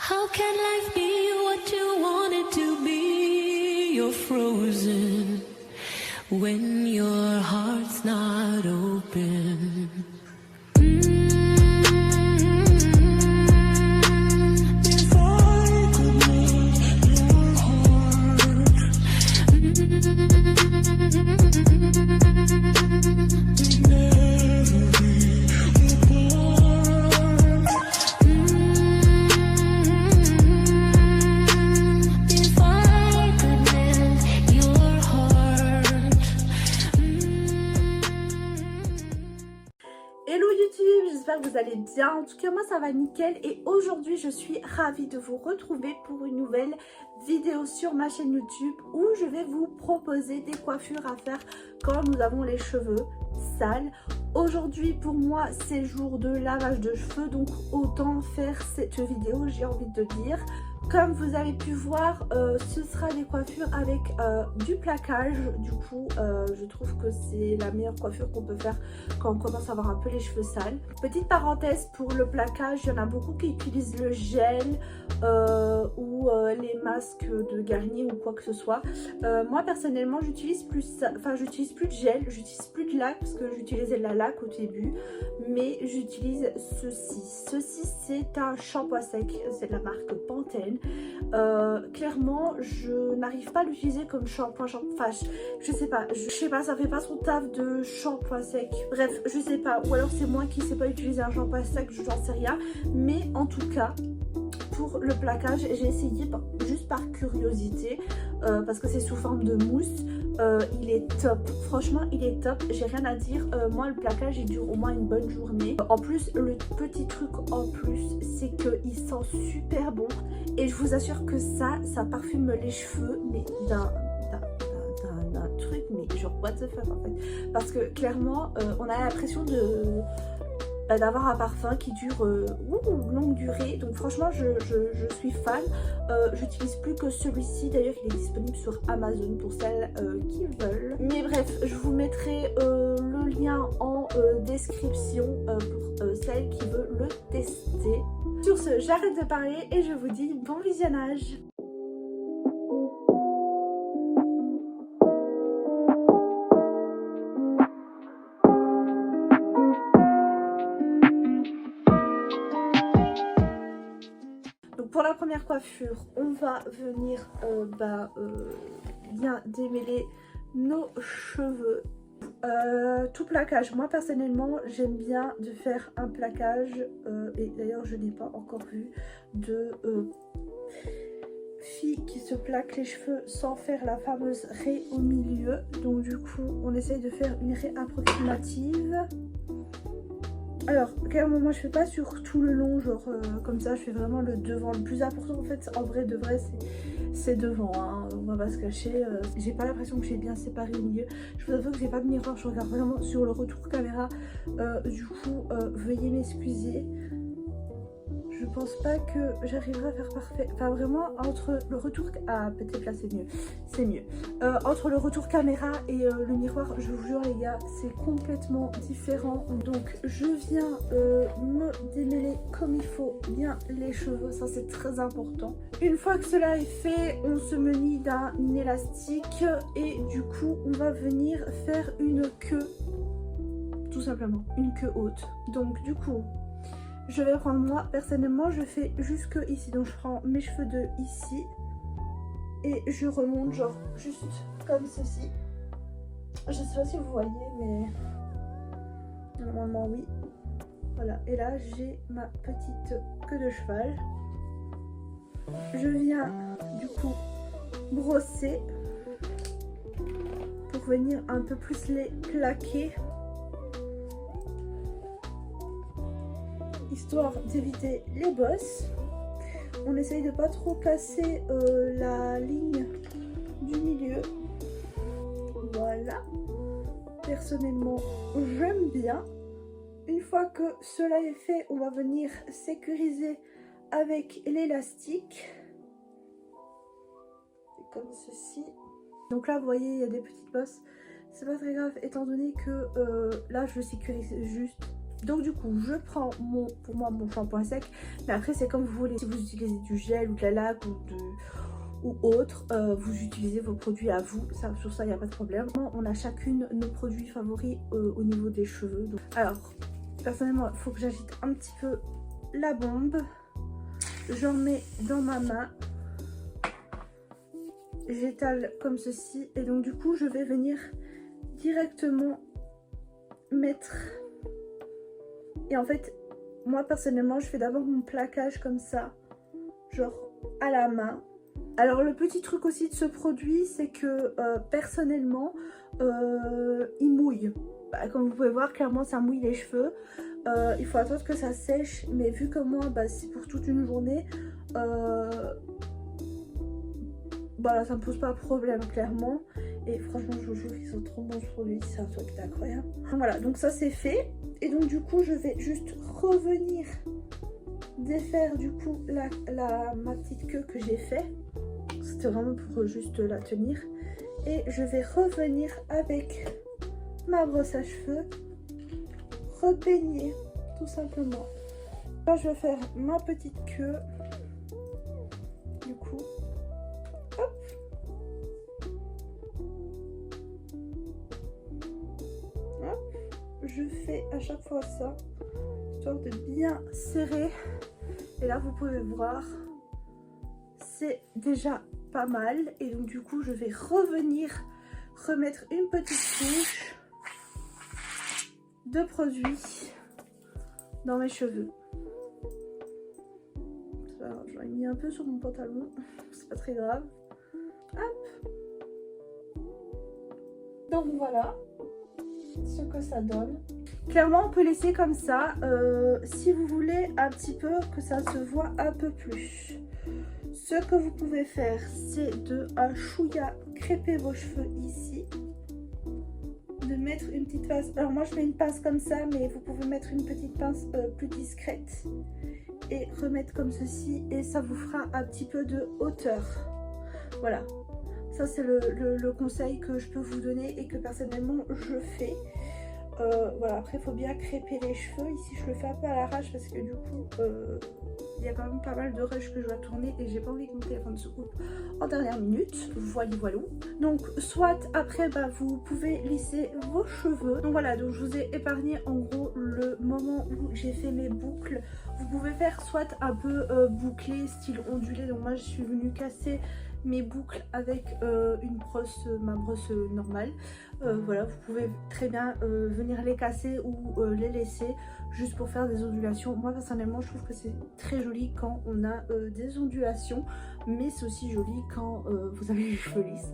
How can life be what you want it to be? You're frozen when your heart's not open. If I could melt your heart, we'd never be apart. If I could melt your heart. Hello YouTube, j'espère que vous allez bien. En tout cas moi ça va nickel et aujourd'hui je suis ravie de vous retrouver pour une nouvelle vidéo sur ma chaîne YouTube où je vais vous proposer des coiffures à faire quand nous avons les cheveux sales. Aujourd'hui pour moi c'est jour de lavage de cheveux, donc autant faire cette vidéo, j'ai envie de dire. Comme vous avez pu voir, ce sera des coiffures avec du plaquage. Du coup, je trouve que c'est la meilleure coiffure qu'on peut faire quand on commence à avoir un peu les cheveux sales. Petite parenthèse pour le plaquage, il y en a beaucoup qui utilisent le gel ou les masques de Garnier ou quoi que ce soit. Moi personnellement, j'utilise plus de gel, j'utilise plus de lac parce que j'utilisais de la lac au début. Mais j'utilise ceci. Ceci, c'est un shampoing sec, c'est de la marque Pantene. Clairement je n'arrive pas à l'utiliser comme shampoing, enfin je sais pas, ça fait pas son taf de shampoing sec, bref je sais pas, ou alors c'est moi qui sais pas utiliser un shampoing sec, j'en sais rien, mais en tout cas pour le plaquage j'ai essayé juste par curiosité parce que c'est sous forme de mousse. Il est top, franchement il est top, j'ai rien à dire. Moi le plaquage il dure au moins une bonne journée. En plus le petit truc en plus c'est qu'il sent super bon et je vous assure que ça parfume les cheveux mais d'un truc, mais genre what the fuck en fait, parce que clairement on a l'impression d'avoir un parfum qui dure longue durée. Donc franchement je suis fan. J'utilise plus que celui-ci, d'ailleurs il est disponible sur Amazon pour celles qui veulent. Mais bref, je vous mettrai le lien en description pour celles qui veulent le tester. Sur ce, j'arrête de parler et je vous dis bon visionnage. Pour la première coiffure, on va venir bien démêler nos cheveux. Tout plaquage, moi personnellement j'aime bien de faire un plaquage et d'ailleurs je n'ai pas encore vu de fille qui se plaque les cheveux sans faire la fameuse raie au milieu. Donc du coup on essaye de faire une raie approximative. Alors, clairement, moi je fais pas sur tout le long, genre comme ça, je fais vraiment le devant. Le plus important en fait, en vrai de vrai, c'est devant, hein. On va pas se cacher. J'ai pas l'impression que j'ai bien séparé au milieu. Je vous avoue que j'ai pas de miroir, je regarde vraiment sur le retour caméra. Du coup, veuillez m'excuser. Je pense pas que j'arriverai à faire parfait. Enfin vraiment entre le retour... Ah peut-être là c'est mieux. C'est mieux. Entre le retour caméra et le miroir, je vous jure les gars, c'est complètement différent. Donc je viens me démêler comme il faut bien les cheveux. Ça c'est très important. Une fois que cela est fait, on se munit d'un élastique. Et du coup on va venir faire une queue. Tout simplement. Une queue haute. Donc du coup... je vais prendre, moi personnellement je fais jusque ici, donc je prends mes cheveux de ici et je remonte genre juste comme ceci. Je sais pas si vous voyez mais normalement oui. Voilà, et là j'ai ma petite queue de cheval. Je viens du coup brosser pour venir un peu plus les plaquer, histoire d'éviter les bosses. On essaye de pas trop casser la ligne du milieu. Voilà. Personnellement, j'aime bien. Une fois que cela est fait, on va venir sécuriser avec l'élastique. Comme ceci. Donc là, vous voyez, il y a des petites bosses. C'est pas très grave étant donné que là, je sécurise juste Donc du coup je prends pour moi mon shampoing sec, mais après c'est comme vous voulez, si vous utilisez du gel ou de la laque ou autre, vous utilisez vos produits à vous, ça, sur ça il n'y a pas de problème. On a chacune nos produits favoris au niveau des cheveux. Donc, alors personnellement il faut que j'agite un petit peu la bombe, j'en mets dans ma main, j'étale comme ceci et donc du coup je vais venir directement mettre. Et en fait, moi personnellement, je fais d'abord mon plaquage comme ça, genre à la main. Alors le petit truc aussi de ce produit, c'est que personnellement, il mouille. Bah, comme vous pouvez voir, clairement ça mouille les cheveux. Il faut attendre que ça sèche, mais vu que moi, bah, c'est pour toute une journée, voilà, ça me pose pas de problème clairement. Et franchement, je vous jure qu'ils sont trop bons ce produit, c'est un truc incroyable. Voilà, donc ça c'est fait. Et donc du coup je vais juste revenir défaire du coup ma petite queue que j'ai fait. C'était vraiment pour juste la tenir. Et je vais revenir avec ma brosse à cheveux, repeigner tout simplement. Là je vais faire ma petite queue. Du coup, hop. Je fais à chaque fois ça, histoire de bien serrer. Et là vous pouvez voir, c'est déjà pas mal. Et donc du coup je vais revenir remettre une petite couche de produit dans mes cheveux. J'en ai mis un peu sur mon pantalon, c'est pas très grave. Hop. Donc voilà ce que ça donne. Clairement on peut laisser comme ça, si vous voulez un petit peu que ça se voit un peu plus. Ce que vous pouvez faire, c'est de un chouïa crêper vos cheveux ici, de mettre une petite pince. Alors moi je mets une pince comme ça, mais vous pouvez mettre une petite pince plus discrète et remettre comme ceci, et ça vous fera un petit peu de hauteur. Voilà. Ça c'est le conseil que je peux vous donner et que personnellement je fais. Voilà, après il faut bien crêper les cheveux. Ici je le fais un peu à l'arrache parce que du coup il y a quand même pas mal de rush que je dois tourner et j'ai pas envie que mon téléphone se coupe en dernière minute. Voilà. Donc soit après bah, vous pouvez lisser vos cheveux. Donc voilà, donc je vous ai épargné en gros le moment où j'ai fait mes boucles. Vous pouvez faire soit un peu bouclé style ondulé. Donc moi je suis venue casser mes boucles avec ma brosse normale. Voilà, vous pouvez très bien venir les casser ou les laisser juste pour faire des ondulations. Moi personnellement je trouve que c'est très joli quand on a des ondulations, mais c'est aussi joli quand vous avez les cheveux lisses.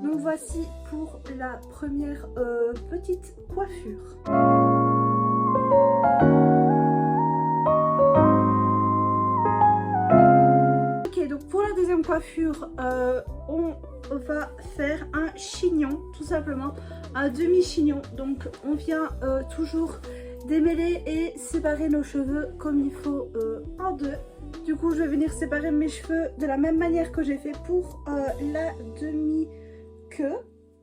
Donc voici pour la première petite coiffure. Donc pour la deuxième coiffure, on va faire un chignon, tout simplement, un demi-chignon. Donc on vient toujours démêler et séparer nos cheveux comme il faut en deux. Du coup je vais venir séparer mes cheveux de la même manière que j'ai fait pour la demi-queue.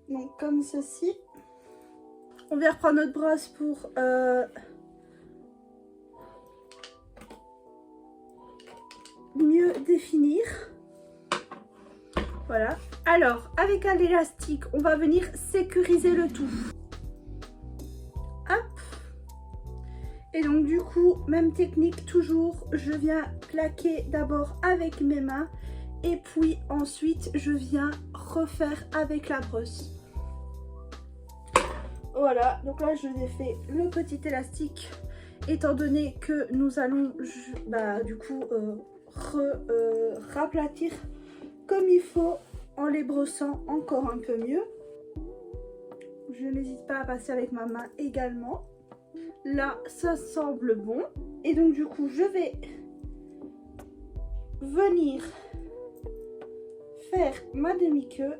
Donc comme ceci. On vient reprendre notre brosse pour... mieux définir. Voilà. Alors avec un élastique on va venir sécuriser le tout. Hop. Et donc du coup même technique toujours, je viens plaquer d'abord avec mes mains et puis ensuite je viens refaire avec la brosse. Voilà, donc là je vous ai fait le petit élastique étant donné que nous allons du coup raplatir comme il faut en les brossant encore un peu mieux. Je n'hésite pas à passer avec ma main également. Là ça semble bon et donc du coup je vais venir faire ma demi-queue.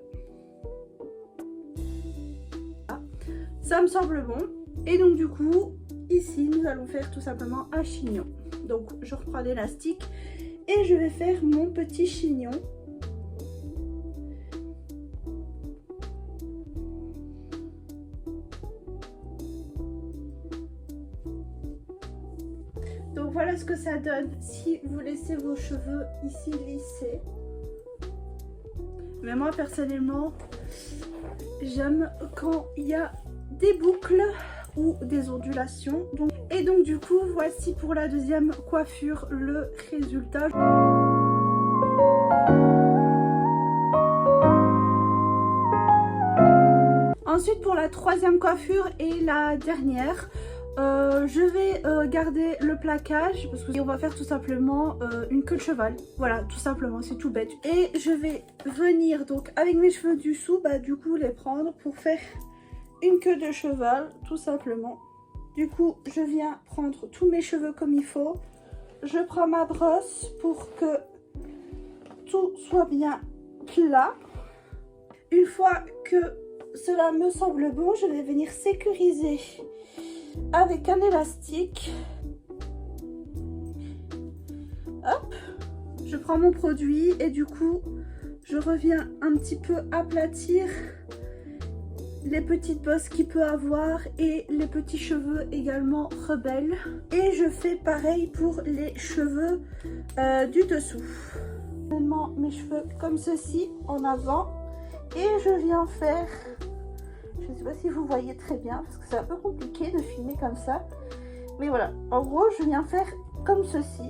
Ça me semble bon et donc du coup ici nous allons faire tout simplement un chignon. Donc je reprends l'élastique et je vais faire mon petit chignon. ce que ça donne si vous laissez vos cheveux ici lissés. Mais moi personnellement, j'aime quand il y a des boucles ou des ondulations. Et donc du coup, voici pour la deuxième coiffure le résultat. Ensuite pour la troisième coiffure et la dernière, je vais garder le plaquage parce qu'on va faire tout simplement une queue de cheval. Voilà, tout simplement, c'est tout bête. Et je vais venir donc avec mes cheveux du dessous, du coup les prendre pour faire une queue de cheval, tout simplement. Du coup, je viens prendre tous mes cheveux comme il faut. Je prends ma brosse pour que tout soit bien plat. Une fois que cela me semble bon, je vais venir sécuriser avec un élastique. Hop, je prends mon produit et du coup, je reviens un petit peu aplatir les petites bosses qu'il peut avoir et les petits cheveux également rebelles. Et je fais pareil pour les cheveux du dessous. Maintenant, mes cheveux comme ceci en avant. Et je viens faire, je ne sais pas si vous voyez très bien parce que c'est un peu compliqué de filmer comme ça, mais voilà, en gros je viens faire comme ceci,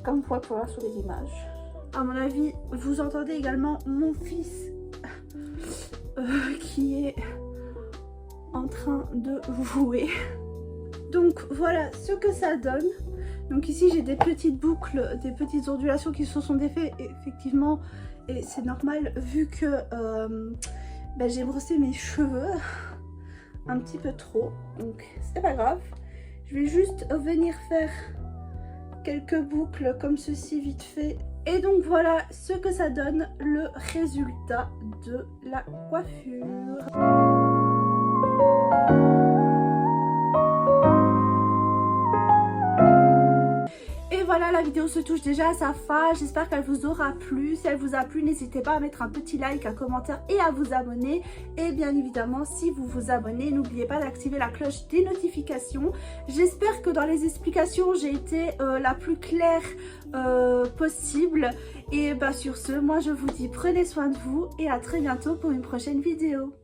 comme vous pouvez voir sur les images. À mon avis, vous entendez également mon fils qui est en train de jouer. Donc voilà ce que ça donne. Donc ici j'ai des petites boucles, des petites ondulations qui se sont défaites effectivement. Et c'est normal vu que j'ai brossé mes cheveux un petit peu trop. Donc c'est pas grave. Je vais juste venir faire quelques boucles comme ceci vite fait. Et donc voilà ce que ça donne, le résultat de la coiffure. Voilà, la vidéo se touche déjà à sa fin. J'espère qu'elle vous aura plu. Si elle vous a plu, n'hésitez pas à mettre un petit like, un commentaire et à vous abonner. Et bien évidemment, si vous vous abonnez, n'oubliez pas d'activer la cloche des notifications. J'espère que dans les explications, j'ai été la plus claire possible. Et sur ce, moi je vous dis prenez soin de vous et à très bientôt pour une prochaine vidéo.